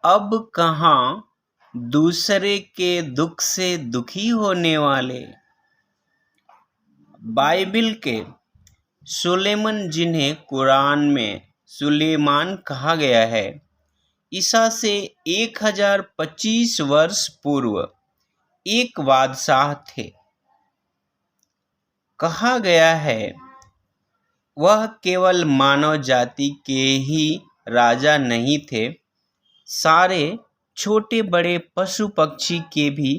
अब कहाँ दूसरे के दुख से दुखी होने वाले। बाइबिल के सुलेमान, जिन्हें कुरान में सुलेमान कहा गया है, ईसा से 1025 वर्ष पूर्व एक बादशाह थे। कहा गया है वह केवल मानव जाति के ही राजा नहीं थे, सारे छोटे बड़े पशु पक्षी के भी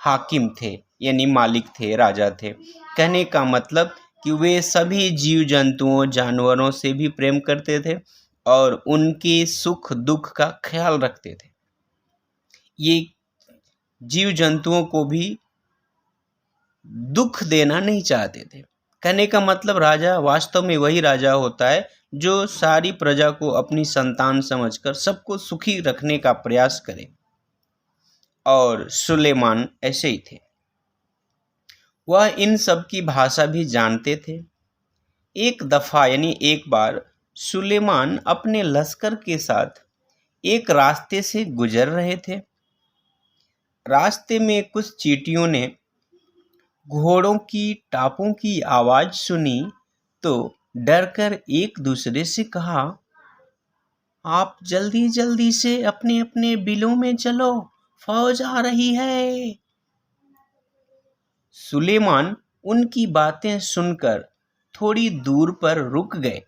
हाकिम थे, यानी मालिक थे, राजा थे। कहने का मतलब कि वे सभी जीव जंतुओं जानवरों से भी प्रेम करते थे और उनके सुख दुख का ख्याल रखते थे। ये जीव जंतुओं को भी दुख देना नहीं चाहते थे। कहने का मतलब राजा वास्तव में वही राजा होता है जो सारी प्रजा को अपनी संतान समझकर सबको सुखी रखने का प्रयास करे, और सुलेमान ऐसे ही थे। वह इन सब की भाषा भी जानते थे। एक दफा यानी एक बार सुलेमान अपने लश्कर के साथ एक रास्ते से गुजर रहे थे। रास्ते में कुछ चींटियों ने घोड़ों की टापों की आवाज सुनी तो डरकर एक दूसरे से कहा, आप जल्दी जल्दी से अपने अपने बिलों में चलो, फौज आ रही है। सुलेमान उनकी बातें सुनकर थोड़ी दूर पर रुक गए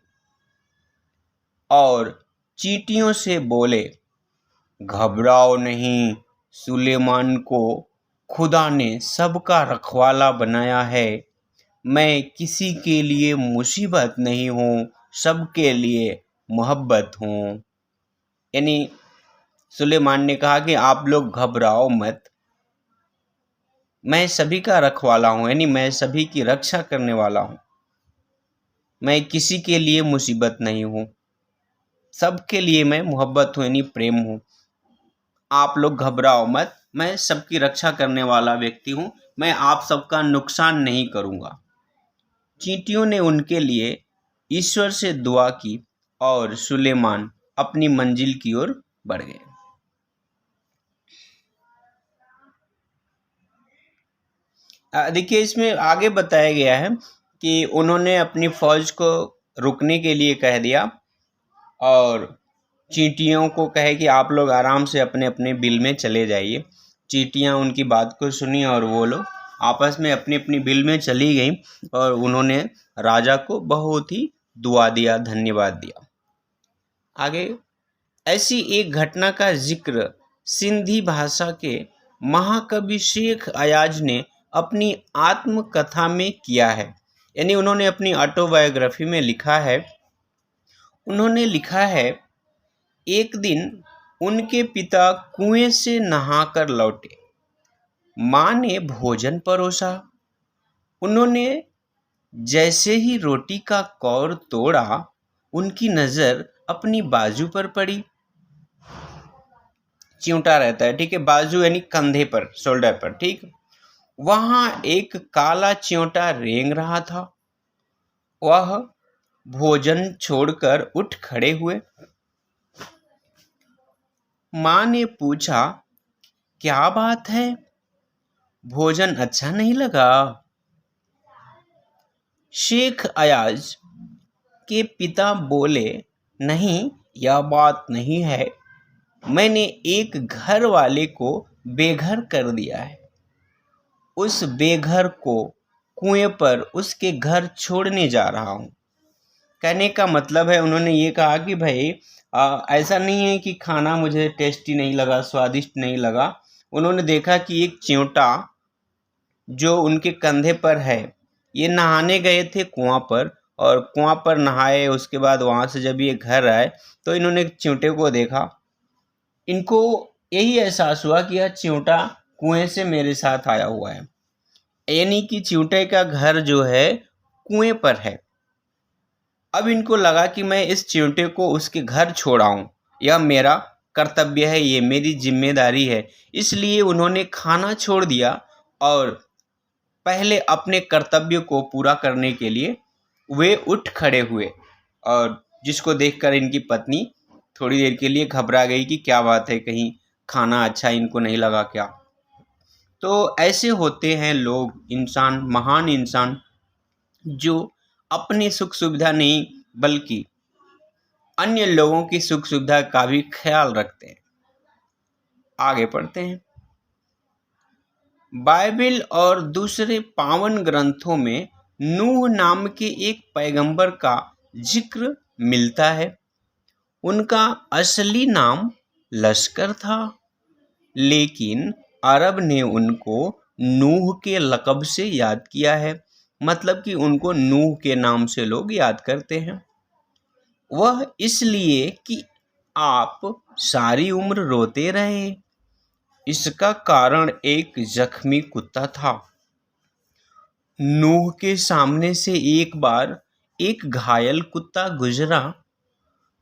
और चींटियों से बोले, घबराओ नहीं, सुलेमान को खुदा ने सबका रखवाला बनाया है। मैं किसी के लिए मुसीबत नहीं हूँ, सबके लिए मोहब्बत हूँ। यानी सुलेमान ने कहा कि आप लोग घबराओ मत, मैं सभी का रखवाला हूँ, यानी मैं सभी की रक्षा करने वाला हूँ। मैं किसी के लिए मुसीबत नहीं हूँ, सबके लिए मैं मोहब्बत हूँ, यानी प्रेम हूँ। आप लोग घबराओ मत, मैं सबकी रक्षा करने वाला व्यक्ति हूँ, मैं आप सबका नुकसान नहीं करूँगा। चींटियों ने उनके लिए ईश्वर से दुआ की और सुलेमान अपनी मंजिल की ओर बढ़ गए। देखिए, इसमें आगे बताया गया है कि उन्होंने अपनी फौज को रुकने के लिए कह दिया और चींटियों को कहे कि आप लोग आराम से अपने अपने बिल में चले जाइए। चींटियां उनकी बात को सुनी और वो लोग आपस में अपनी अपनी बिल में चली गई और उन्होंने राजा को बहुत ही दुआ दिया, धन्यवाद दिया। आगे ऐसी एक घटना का जिक्र सिंधी भाषा के महाकवि शेख अयाज ने अपनी आत्मकथा में किया है। यानी उन्होंने अपनी ऑटोबायोग्राफी में लिखा है, उन्होंने लिखा है, एक दिन उनके पिता कुएं से नहाकर लौटे। माँ ने भोजन परोसा। उन्होंने जैसे ही रोटी का कौर तोड़ा, उनकी नज़र अपनी बाजू पर पड़ी। चिमटा रहता है, ठीक है, बाजू यानी कंधे पर, शोल्डर पर, ठीक। वहां एक काला चिमटा रेंग रहा था। वह भोजन छोड़कर उठ खड़े हुए। माँ ने पूछा, क्या बात है, भोजन अच्छा नहीं लगा? शेख अयाज के पिता बोले, नहीं, यह बात नहीं है, मैंने एक घर वाले को बेघर कर दिया है। उस बेघर को कुएं पर उसके घर छोड़ने जा रहा हूँ। कहने का मतलब है, उन्होंने ये कहा कि भाई ऐसा नहीं है कि खाना मुझे टेस्टी नहीं लगा, स्वादिष्ट नहीं लगा। उन्होंने देखा कि एक चिमटा जो उनके कंधे पर है, ये नहाने गए थे कुआं पर और कुआं पर नहाए, उसके बाद वहाँ से जब ये घर आए तो इन्होंने चिमटे को देखा। इनको यही एहसास हुआ कि यह चिमटा कुएं से मेरे साथ आया हुआ है, यानी कि चिमटे का घर जो है कुएं पर है। अब इनको लगा कि मैं इस चिमटे को उसके घर छोड़ाऊं, यह मेरा कर्तव्य है, ये मेरी जिम्मेदारी है। इसलिए उन्होंने खाना छोड़ दिया और पहले अपने कर्तव्य को पूरा करने के लिए वे उठ खड़े हुए, और जिसको देखकर इनकी पत्नी थोड़ी देर के लिए घबरा गई कि क्या बात है, कहीं खाना अच्छा इनको नहीं लगा क्या। तो ऐसे होते हैं लोग, इंसान, महान इंसान, जो अपनी सुख सुविधा नहीं बल्कि अन्य लोगों की सुख सुविधा का भी ख्याल रखते हैं। आगे पढ़ते हैं। बाइबिल और दूसरे पावन ग्रंथों में नूह नाम के एक पैगंबर का जिक्र मिलता है। उनका असली नाम लश्कर था, लेकिन अरब ने उनको नूह के लक़ब से याद किया है। मतलब कि उनको नूह के नाम से लोग याद करते हैं। वह इसलिए कि आप सारी उम्र रोते रहे। इसका कारण एक जख्मी कुत्ता था। नूह के सामने से एक बार एक घायल कुत्ता गुजरा।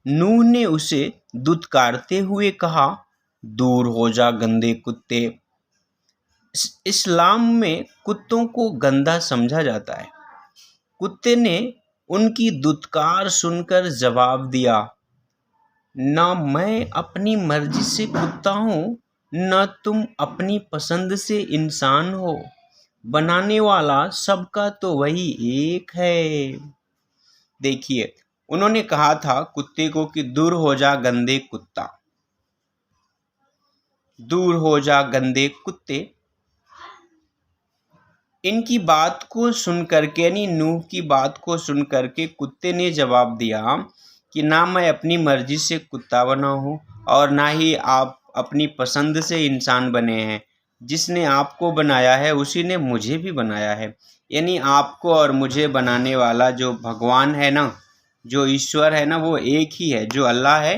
नूह ने उसे दुत्कारते हुए कहा, दूर हो जा गंदे कुत्ते। इस्लाम में कुत्तों को गंदा समझा जाता है। कुत्ते ने उनकी दुत्कार सुनकर जवाब दिया, न मैं अपनी मर्जी से कुत्ता हूँ, न तुम अपनी पसंद से इंसान हो। बनाने वाला सबका तो वही एक है। देखिए, उन्होंने कहा था कुत्ते को कि दूर हो जा गंदे कुत्ता, दूर हो जा गंदे कुत्ते। इनकी बात को सुन करके, यानी नूह की बात को सुन करके कुत्ते ने जवाब दिया कि ना मैं अपनी मर्जी से कुत्ता बना हूँ और ना ही आप अपनी पसंद से इंसान बने हैं। जिसने आपको बनाया है उसी ने मुझे भी बनाया है। यानी आपको और मुझे बनाने वाला जो भगवान है ना, जो ईश्वर है ना, वो एक ही है। जो अल्लाह है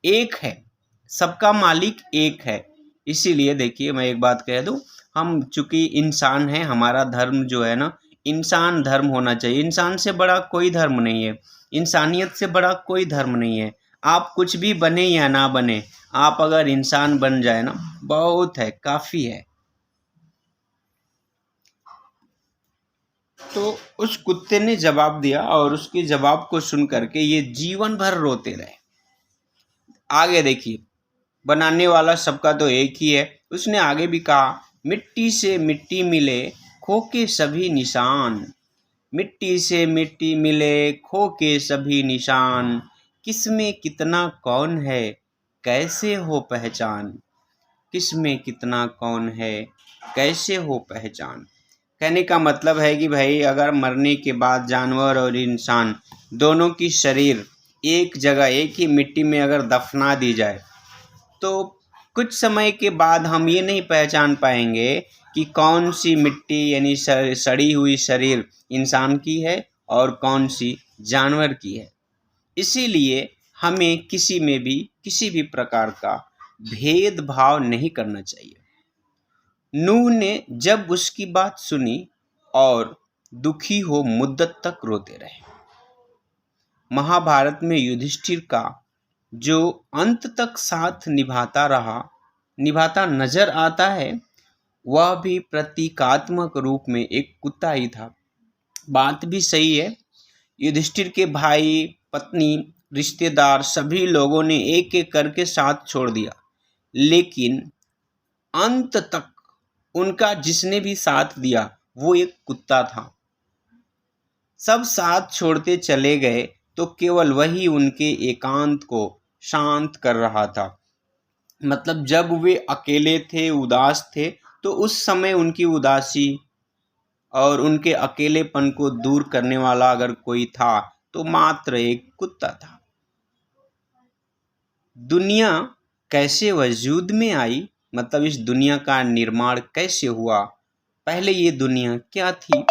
एक है, सबका मालिक एक है। इसीलिए देखिए, मैं एक बात कह दूं, हम चूंकि इंसान हैं, हमारा धर्म जो है ना, इंसान धर्म होना चाहिए। इंसान से बड़ा कोई धर्म नहीं है, इंसानियत से बड़ा कोई धर्म नहीं है। आप कुछ भी बने या ना बने, आप अगर इंसान बन जाए ना, बहुत है, काफ़ी है। तो उस कुत्ते ने जवाब दिया और उसके जवाब को सुन करके ये जीवन भर रोते रहे। आगे देखिए, बनाने वाला सबका तो एक ही है। उसने आगे भी कहा, मिट्टी से मिट्टी मिले खो के सभी निशान, मिट्टी से मिट्टी मिले खो के सभी निशान, किसमें कितना कौन है कैसे हो पहचान, किसमें कितना कौन है कैसे हो पहचान। कहने का मतलब है कि भाई, अगर मरने के बाद जानवर और इंसान दोनों की शरीर एक जगह, एक ही मिट्टी में अगर दफना दी जाए, तो कुछ समय के बाद हम ये नहीं पहचान पाएंगे कि कौन सी मिट्टी, यानी सड़ी हुई शरीर इंसान की है और कौन सी जानवर की है। इसीलिए हमें किसी में भी किसी भी प्रकार का भेदभाव नहीं करना चाहिए। नूह ने जब उसकी बात सुनी और दुखी हो मुद्दत तक रोते रहे। महाभारत में युधिष्ठिर का जो अंत तक साथ निभाता नजर आता है, वह भी प्रतीकात्मक रूप में एक कुत्ता ही था। बात भी सही है। युधिष्ठिर के भाई, पत्नी, रिश्तेदार सभी लोगों ने एक एक करके साथ छोड़ दिया, लेकिन अंत तक उनका जिसने भी साथ दिया वो एक कुत्ता था। सब साथ छोड़ते चले गए तो केवल वही उनके एकांत को शांत कर रहा था। मतलब जब वे अकेले थे, उदास थे, तो उस समय उनकी उदासी और उनके अकेलेपन को दूर करने वाला अगर कोई था तो मात्र एक कुत्ता था। दुनिया कैसे वजूद में आई, मतलब इस दुनिया का निर्माण कैसे हुआ, पहले ये दुनिया क्या थी,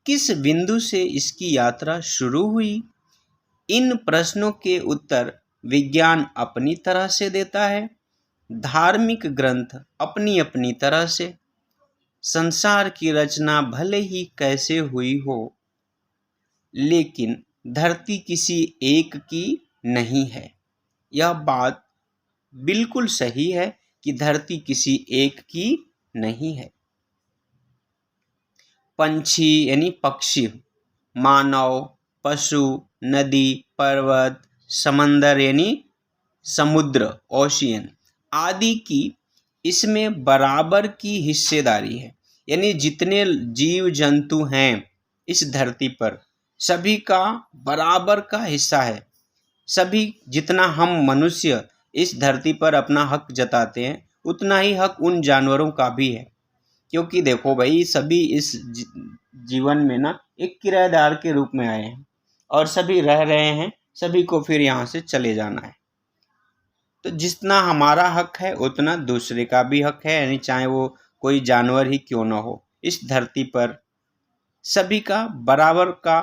किस बिंदु से इसकी यात्रा शुरू हुई, इन प्रश्नों के उत्तर विज्ञान अपनी तरह से देता है, धार्मिक ग्रंथ अपनी अपनी तरह से। संसार की रचना भले ही कैसे हुई हो, लेकिन धरती किसी एक की नहीं है। यह बात बिल्कुल सही है कि धरती किसी एक की नहीं है। पंछी यानी पक्षी, मानव, पशु, नदी, पर्वत, समंदर यानी समुद्र, ओशियन आदि की इसमें बराबर की हिस्सेदारी है। यानी जितने जीव जंतु हैं इस धरती पर सभी का बराबर का हिस्सा है। सभी जितना हम मनुष्य इस धरती पर अपना हक जताते हैं उतना ही हक उन जानवरों का भी है। क्योंकि देखो भाई, सभी इस जीवन में ना एक किराएदार के रूप में आए हैं और सभी रह रहे हैं, सभी को फिर यहाँ से चले जाना है। तो जितना हमारा हक है उतना दूसरे का भी हक है, यानी चाहे वो कोई जानवर ही क्यों ना हो। इस धरती पर सभी का बराबर का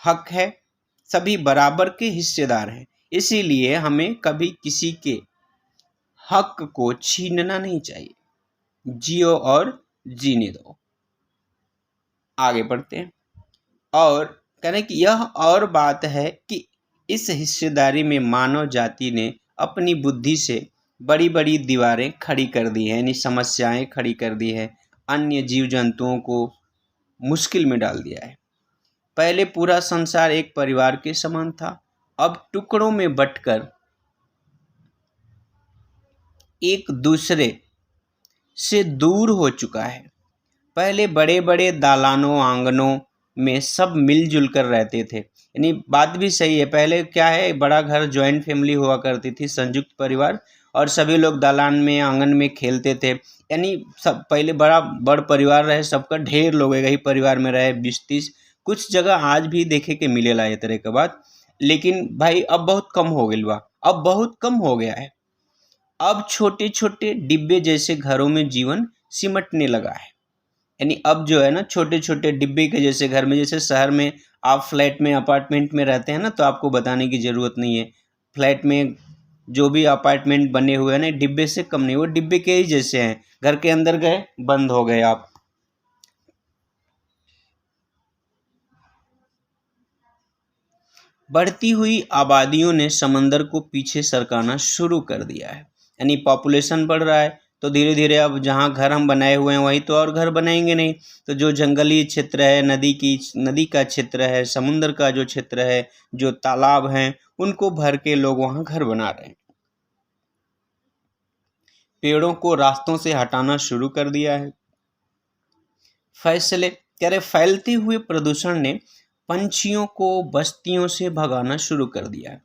हक है, सभी बराबर के हिस्सेदार हैं। इसीलिए हमें कभी किसी के हक को छीनना नहीं चाहिए। जियो और जीने दो। आगे बढ़ते हैं और कह रहे हैं कि यह और बात है कि इस हिस्सेदारी में मानव जाति ने अपनी बुद्धि से बड़ी बड़ी दीवारें खड़ी कर दी हैं, यानी समस्याएं खड़ी कर दी है, अन्य जीव जंतुओं को मुश्किल में डाल दिया है। पहले पूरा संसार एक परिवार के समान था, अब टुकड़ों में बंटकर एक दूसरे से दूर हो चुका है। पहले बड़े बड़े दालानों आंगनों में सब मिलजुल कर रहते थे। यानी बात भी सही है, पहले क्या है, बड़ा घर जॉइंट फैमिली हुआ करती थी, संयुक्त परिवार, और सभी लोग दालान में आंगन में खेलते थे। यानी सब पहले बड़ परिवार रहे, सबका ढेर लोग एक ही परिवार में रहे, 20-30। कुछ जगह आज भी देखे के मिलेला ये तरह का बात, लेकिन भाई अब बहुत कम हो गई बा, अब बहुत कम हो गया है। अब छोटे छोटे डिब्बे जैसे घरों में जीवन सिमटने लगा है। यानी अब जो है ना, छोटे छोटे डिब्बे के जैसे घर में, जैसे शहर में आप फ्लैट में अपार्टमेंट में रहते हैं ना, तो आपको बताने की ज़रूरत नहीं है। फ्लैट में जो भी अपार्टमेंट बने हुए हैं ना, डिब्बे से कम नहीं, वो डिब्बे के ही जैसे हैं। घर के अंदर गए, बंद हो गए आप। बढ़ती हुई आबादियों ने समंदर को पीछे सरकाना शुरू कर दिया है। यानी पॉपुलेशन बढ़ रहा है, तो धीरे धीरे अब जहाँ घर हम बनाए हुए हैं वहीं तो और घर बनाएंगे नहीं, तो जो जंगली क्षेत्र है, नदी का क्षेत्र है, समुद्र का जो क्षेत्र है, जो तालाब हैं, उनको भर के लोग वहाँ घर बना रहे हैं। पेड़ों को रास्तों से हटाना शुरू कर दिया है। फैलते हुए प्रदूषण ने पंछियों को बस्तियों से भगाना शुरू कर दिया है।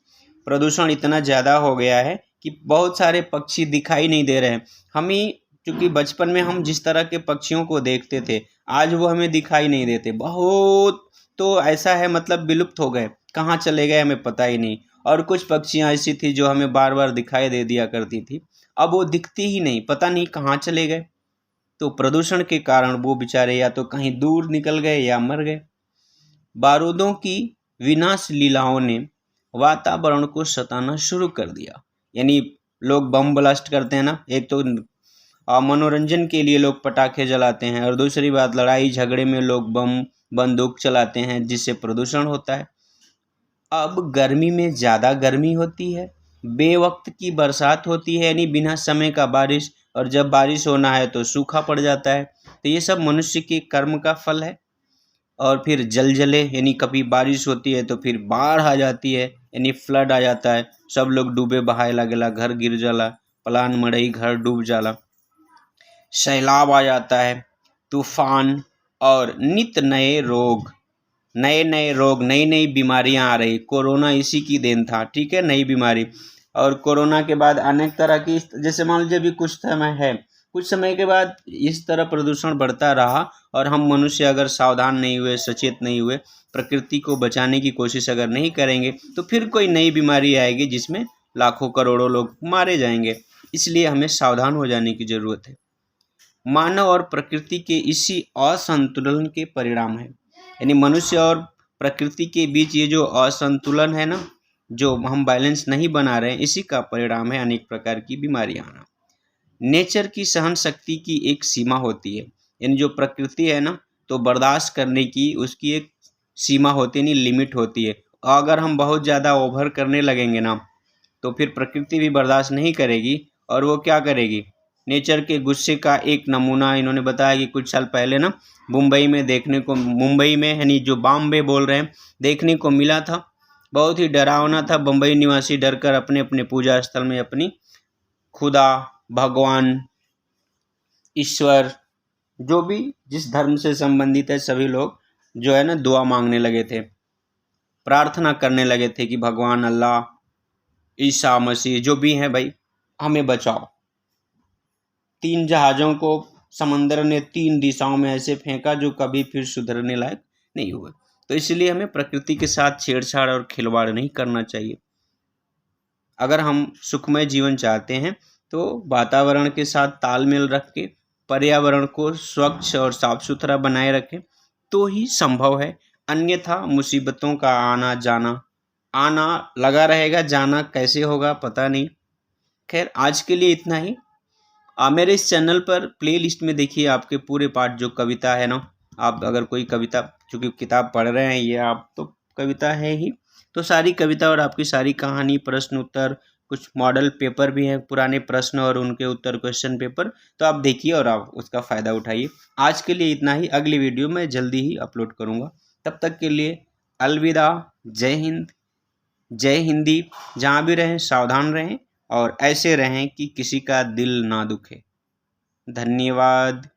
प्रदूषण इतना ज़्यादा हो गया है कि बहुत सारे पक्षी दिखाई नहीं दे रहे हैं। हम ही क्योंकि बचपन में हम जिस तरह के पक्षियों को देखते थे, आज वो हमें दिखाई नहीं देते। बहुत तो ऐसा है, मतलब विलुप्त हो गए, कहाँ चले गए हमें पता ही नहीं। और कुछ पक्षियाँ ऐसी थी जो हमें बार बार दिखाई दे दिया करती थी, अब वो दिखती ही नहीं, पता नहीं कहाँ चले गए। तो प्रदूषण के कारण वो बेचारे या तो कहीं दूर निकल गए या मर गए। बारूदों की विनाश लीलाओं ने वातावरण को सताना शुरू कर दिया। यानी लोग बम ब्लास्ट करते हैं ना, एक तो मनोरंजन के लिए लोग पटाखे जलाते हैं, और दूसरी बात लड़ाई झगड़े में लोग बम बंदूक चलाते हैं, जिससे प्रदूषण होता है। अब गर्मी में ज़्यादा गर्मी होती है, बेवक्त की बरसात होती है, यानी बिना समय का बारिश, और जब बारिश होना है तो सूखा पड़ जाता है। तो ये सब मनुष्य के कर्म का फल है। और फिर जलजले, यानी कभी बारिश होती है तो फिर बाढ़ आ जाती है, यानी फ्लड आ जाता है, सब लोग डूबे बहाए लगेला, घर गिर जाला, पलान मड़ई घर डूब जाला। सैलाब आ जाता है, तूफान, और नित नए रोग, नई नई बीमारियां आ रही। कोरोना इसी की देन था, ठीक है, नई बीमारी। और कोरोना के बाद अनेक तरह की, जैसे मान लीजिए भी कुछ समय के बाद इस तरह प्रदूषण बढ़ता रहा, और हम मनुष्य अगर सावधान नहीं हुए, सचेत नहीं हुए, प्रकृति को बचाने की कोशिश अगर नहीं करेंगे, तो फिर कोई नई बीमारी आएगी जिसमें लाखों करोड़ों लोग मारे जाएंगे। इसलिए हमें सावधान हो जाने की ज़रूरत है। मानव और प्रकृति के इसी असंतुलन के परिणाम है। यानी मनुष्य और प्रकृति के बीच ये जो असंतुलन है ना, जो हम बैलेंस नहीं बना रहे हैं, इसी का परिणाम है अनेक प्रकार की बीमारियां आना। नेचर की सहन शक्ति की एक सीमा होती है, यानी जो प्रकृति है ना, तो बर्दाश्त करने की उसकी एक सीमा होती है, नहीं लिमिट होती है। अगर हम बहुत ज़्यादा ओवर करने लगेंगे ना, तो फिर प्रकृति भी बर्दाश्त नहीं करेगी, और वो क्या करेगी। नेचर के गुस्से का एक नमूना इन्होंने बताया कि कुछ साल पहले ना मुंबई में यानी जो बॉम्बे बोल रहे हैं, देखने को मिला था। बहुत ही डरावना था। बम्बई निवासी डरकर अपने अपने पूजा स्थल में अपनी खुदा, भगवान, ईश्वर, जो भी जिस धर्म से संबंधित है सभी लोग जो है ना दुआ मांगने लगे थे, प्रार्थना करने लगे थे कि भगवान, अल्लाह, ईसा मसीह जो भी हैं भाई, हमें बचाओ। 3 जहाज़ों को समंदर ने 3 दिशाओं में ऐसे फेंका जो कभी फिर सुधरने लायक नहीं हुए। तो इसलिए हमें प्रकृति के साथ छेड़छाड़ और खिलवाड़ नहीं करना चाहिए। अगर हम सुखमय जीवन चाहते हैं तो वातावरण के साथ तालमेल रख के पर्यावरण को स्वच्छ और साफ सुथरा बनाए रखें तो ही संभव है। अन्यथा मुसीबतों का आना लगा रहेगा, जाना कैसे होगा पता नहीं। खैर, आज के लिए इतना ही। मेरे इस चैनल पर प्लेलिस्ट में देखिए आपके पूरे पाठ जो कविता है ना, आप अगर कोई कविता, चूँकि किताब पढ़ रहे हैं ये आप, तो कविता है ही, तो सारी कविता और आपकी सारी कहानी, प्रश्न उत्तर, कुछ मॉडल पेपर भी हैं, पुराने प्रश्न और उनके उत्तर, क्वेश्चन पेपर, तो आप देखिए और आप उसका फ़ायदा उठाइए। आज के लिए इतना ही। अगली वीडियो मैं जल्दी ही अपलोड करूँगा। तब तक के लिए अलविदा। जय हिंद, जय हिंदी। जहाँ भी रहें सावधान रहें और ऐसे रहें कि किसी का दिल ना दुखे। धन्यवाद।